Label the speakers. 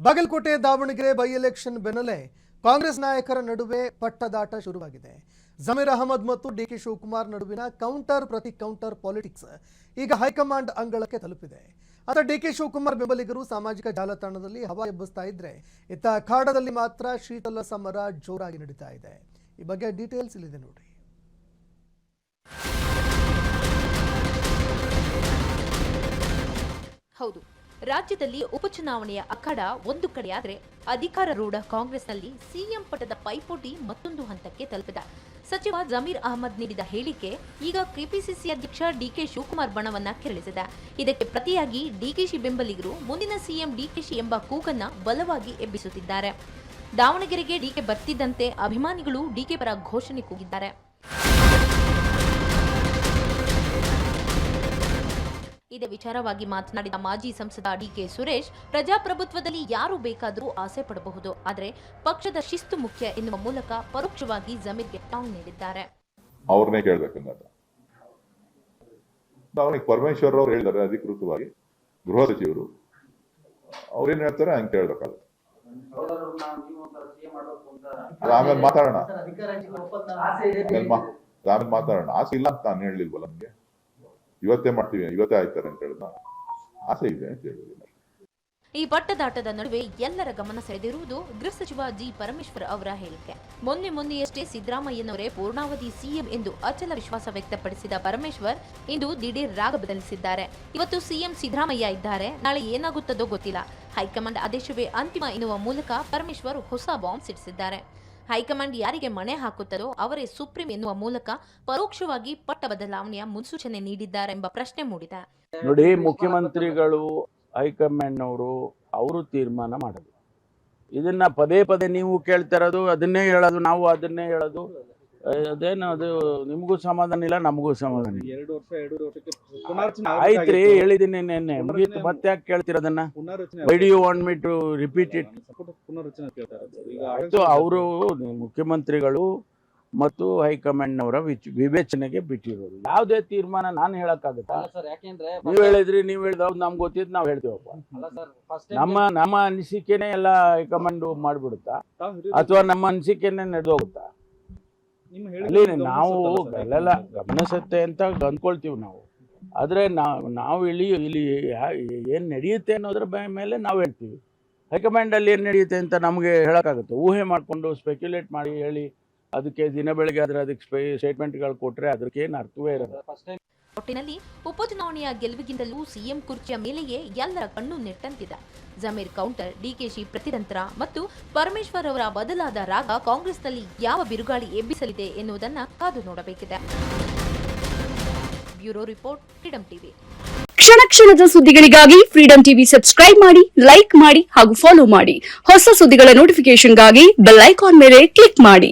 Speaker 1: Bagalkot Davanagere by election ಬೆನ್ನಲ್ಲೇ ಕಾಂಗ್ರೆಸ್ ನಾಯಕರ ನಡುವೆ ಪಟ್ಟದಾಟ ಶುರುವಾಗಿದೆ. ಜಮೀರ್ ಅಹಮದ್ ಮತ್ತು ಡಿಕೆ ಶಿವಕುಮಾರ್ ನಡುವಿನ ಕೌಂಟರ್ ಪ್ರತಿ ಕೌಂಟರ್ ಪಾಲಿಟಿಕ್ಸ್ ಈಗ ಹೈಕಮಾಂಡ್ ಅಂಗಳಕ್ಕೆ ತಲುಪಿದೆ. ಆದರೆ ಡಿಕೆ ಶಿವಕುಮಾರ್ ಬೆಂಬಲಿಗರು ಸಾಮಾಜಿಕ ಜಾಲತಾಣದಲ್ಲಿ ಹವಾ ಎಬ್ಬಿಸ್ತಾ ಇದ್ರೆ, ಇತ್ತ ಅಖಾಡದಲ್ಲಿ ಮಾತ್ರ ಶೀತಲ ಸಮರ ಜೋರಾಗಿ ನಡೀತಾ ಇದೆ. ಈ ಬಗ್ಗೆ ಡೀಟೇಲ್ಸ್ ಇಲ್ಲಿದೆ ನೋಡಿ.
Speaker 2: ಹೌದು, ರಾಜ್ಯದಲ್ಲಿ ಉಪಚುನಾವಣೆಯ ಅಖಾಡ ಒಂದು ಕಡೆಯಾದರೆ ಅಧಿಕಾರಾರೂಢ ಕಾಂಗ್ರೆಸ್ನಲ್ಲಿ ಸಿಎಂ ಪಟ್ಟದ ಪೈಪೋಟಿ ಮತ್ತೊಂದು ಹಂತಕ್ಕೆ ತಲುಪಿದೆ. ಸಚಿವ ಜಮೀರ್ ಅಹಮದ್ ನೀಡಿದ ಹೇಳಿಕೆ ಈಗ ಕೆಪಿಸಿಸಿ ಅಧ್ಯಕ್ಷ ಡಿಕೆ ಶಿವಕುಮಾರ್ ಬಣವನ್ನ ಕೆರಳಿಸಿದೆ. ಇದಕ್ಕೆ ಪ್ರತಿಯಾಗಿ ಡಿಕೆಶಿ ಬೆಂಬಲಿಗರು ಮುಂದಿನ ಸಿಎಂ ಡಿಕೆಶಿ ಎಂಬ ಕೂಗನ್ನ ಬಲವಾಗಿ ಎಬ್ಬಿಸುತ್ತಿದ್ದಾರೆ. ದಾವಣಗೆರೆಗೆ ಡಿಕೆ ಬರ್ತಿದ್ದಂತೆ ಅಭಿಮಾನಿಗಳು ಡಿಕೆ ಪರ ಘೋಷಣೆ ಕೂಗಿದ್ದಾರೆ. ಇದೇ ವಿಚಾರವಾಗಿ ಮಾತನಾಡಿದ ಮಾಜಿ ಸಂಸದ ಡಿಕೆ ಸುರೇಶ್, ಪ್ರಜಾಪ್ರಭುತ್ವದಲ್ಲಿ ಯಾರು ಬೇಕಾದರೂ ಆಸೆ ಪಡಬಹುದು, ಆದರೆ ಪಕ್ಷದ ಶಿಸ್ತು ಮುಖ್ಯ ಎನ್ನುವ ಮೂಲಕ ಪರೋಕ್ಷವಾಗಿ ಜಮೀರ್ಗೆ ಟಾಂಗ್ ನೀಡಿದ್ದಾರೆ.
Speaker 3: ಅವ್ರನ್ನೇ ಕೇಳಬೇಕನ್ನೋದು ಅವನಿಗೆ ಪರಮೇಶ್ವರ್ ಅವರು ಹೇಳಿದ್ದಾರೆ ಅಧಿಕೃತವಾಗಿ, ಗೃಹ ಸಚಿವರು ಅವ್ರೇನ್ ಹೇಳ್ತಾರೆ ಹಂಗೆ ಕೇಳ್ಬೇಕಾಗುತ್ತೆ. ಆಮೇಲೆ ಮಾತಾಡೋಣ, ಆಸೆ ಇಲ್ಲ ಅಂತ ನಾನು ಹೇಳಲಿಲ್ವಲ್ಲ, ನಮ್ಗೆ ಇವತ್ತೇ ಮಾಡ್ತೀವಿ, ಇವತ್ತೇ ಆಯ್ತಾರೆ ಅಂತ ಹೇಳಿದ ಆಸೆ ಇದೆ ಅಂತ ಹೇಳಿಲ್ಲ.
Speaker 2: ಈ ಪಟ್ಟದಾಟದ ನಡುವೆ ಎಲ್ಲರ ಗಮನ ಸೆಳೆದಿರುವುದು ಗೃಹ ಸಚಿವ ಜಿ ಪರಮೇಶ್ವರ್ ಅವರ ಹೇಳಿಕೆ. ಮೊನ್ನೆಯಷ್ಟೇ ಸಿದ್ದರಾಮಯ್ಯನವರೇ ಪೂರ್ಣಾವಧಿ ಸಿಎಂ ಎಂದು ಅಚಲ ವಿಶ್ವಾಸ ವ್ಯಕ್ತಪಡಿಸಿದ ಪರಮೇಶ್ವರ್ ಇಂದು ದಿಢೀರ್ ರಾಗ ಬದಲಿಸಿದ್ದಾರೆ. ಇವತ್ತು ಸಿಎಂ ಸಿದ್ದರಾಮಯ್ಯ ಇದ್ದಾರೆ, ನಾಳೆ ಏನಾಗುತ್ತದೋ ಗೊತ್ತಿಲ್ಲ, ಹೈಕಮಾಂಡ್ ಆದೇಶವೇ ಅಂತಿಮ ಎನ್ನುವ ಮೂಲಕ ಪರಮೇಶ್ವರ್ ಹೊಸ ಬಾಂಬ್ ಸಿಡಿಸಿದ್ದಾರೆ. ಹೈಕಮಾಂಡ್ ಯಾರಿಗೆ ಮಣೆ ಹಾಕುತ್ತದೋ ಅವರೇ ಸುಪ್ರೀಂ ಎನ್ನುವ ಮೂಲಕ ಪರೋಕ್ಷವಾಗಿ ಪಟ್ಟ ಬದಲಾವಣೆಯ ಮುನ್ಸೂಚನೆ ನೀಡಿದ್ದಾರೆ ಎಂಬ ಪ್ರಶ್ನೆ ಮೂಡಿದೆ.
Speaker 4: ನೋಡಿ, ಮುಖ್ಯಮಂತ್ರಿಗಳು ಹೈಕಮಾಂಡ್ ಅವರು ತೀರ್ಮಾನ ಮಾಡೋದು. ಇದನ್ನ ಪದೇ ಪದೇ ನೀವು ಕೇಳ್ತಾ ಇರೋದು, ಅದನ್ನೇ ಹೇಳೋದು, ನಾವು ಅದನ್ನೇ ಹೇಳೋದು, ಅದೇನು ಅದು ನಿಮಗೂ ಸಮಾಧಾನ ಇಲ್ಲ, ನಮಗೂ ಸಮಾಧಾನ ಇಲ್ಲ.
Speaker 5: 2 ವರ್ಷಕ್ಕೆ
Speaker 4: ಆಯ್ತ್ರಿ, ಹೇಳಿದ್ದೀನಿ ನೆನ್ನೆ, ಮುಗೀತು, ಮತ್ತೆ ಯಾಕೆ ಕೇಳ್ತಿರೋದನ್ನ? Why do you want me to repeat it? ಆಯ್ತು, ಅವರು ಮುಖ್ಯಮಂತ್ರಿಗಳು ಮತ್ತು ಹೈಕಮಾಂಡ್ನವರ ವಿವೇಚನೆಗೆ ಬಿಟ್ಟಿರೋದು. ಯಾವುದೇ ತೀರ್ಮಾನ ನಾನು ಹೇಳಕ್ಕಾಗತ್ತಾ? ನೀವ್ ಹೇಳಿದ್ರಿ, ನೀವ್ ಹೇಳಿದ್ ನಮ್ಗೆ ಗೊತ್ತಿದ್ದು ನಾವ್ ಹೇಳ್ತೀವಪ್ಪ. ನಮ್ಮ ಅನಿಸಿಕೆನೆ ಎಲ್ಲ ಹೈಕಮಾಂಡ್ ಮಾಡ್ಬಿಡುತ್ತಾ, ಅಥವಾ ನಮ್ಮ ಅನಿಸಿಕೆನೆ ನಡೆದೋಗುತ್ತಾ? ಅಲ್ಲಿ ನಾವು ಎಲ್ಲ ಗಮನಿಸುತ್ತೆ ಅಂತ ಅಂದ್ಕೊಳ್ತೀವಿ ನಾವು, ಆದ್ರೆ ನಾವು ಇಲ್ಲಿ ಏನ್ ನಡೆಯುತ್ತೆ ಅನ್ನೋದ್ರ ಮೇಲೆ ನಾವು ಹೇಳ್ತೀವಿ. ಹೈಕಮಾಂಡ್ ಅಲ್ಲಿ ಏನ್ ನಡೆಯುತ್ತೆ ಅಂತ ನಮ್ಗೆ ಹೇಳಕ್ಕಾಗುತ್ತೆ? ಊಹೆ ಮಾಡ್ಕೊಂಡು ಸ್ಪೆಕ್ಯುಲೇಟ್ ಮಾಡಿ ಹೇಳಿ ಅದಕ್ಕೆ ದಿನ ಬೆಳಗ್ಗೆ ಆದ್ರೆ ಅದಕ್ಕೆ ಸ್ಟೇಟ್ಮೆಂಟ್ಗಳು ಕೊಟ್ರೆ ಅದಕ್ಕೇನು ಅರ್ಥವೇ ಇರೋದು.
Speaker 2: ಒಟ್ಟಿನಲ್ಲಿ ಉಪಚುನಾವಣೆಯ ಗೆಲುವಿಗಿಂತಲೂ ಸಿಎಂ ಕುರ್ಚಿಯ ಮೇಲೆಯೇ ಎಲ್ಲರ ಕಣ್ಣು ನೆಟ್ಟಂತಿದೆ. ಜಮೀರ್ ಕೌಂಟರ್, ಡಿಕೆಶಿ ಪ್ರತಿತಂತ್ರ ಮತ್ತು ಪರಮೇಶ್ವರ್ ಅವರ ಬದಲಾದ ರಾಗ ಕಾಂಗ್ರೆಸ್ನಲ್ಲಿ ಯಾವ ಬಿರುಗಾಳಿ ಎಬ್ಬಿಸಲಿದೆ ಎನ್ನುವುದನ್ನು ಕಾದು ನೋಡಬೇಕಿದೆ. Bureau report, Freedom TV.
Speaker 6: ಕ್ಷಣ ಕ್ಷಣದ ಸುದ್ದಿಗಳಿಗಾಗಿ ಫ್ರೀಡಂ ಟಿವಿ ಸಬ್ಸ್ಕ್ರೈಬ್ ಮಾಡಿ, ಲೈಕ್ ಮಾಡಿ ಹಾಗೂ ಫಾಲೋ ಮಾಡಿ. ಹೊಸ ಸುದ್ದಿಗಳ ನೋಟಿಫಿಕೇಶನ್ಗಾಗಿ ಬೆಲ್ ಐಕಾನ್ ಮೇಲೆ ಕ್ಲಿಕ್ ಮಾಡಿ.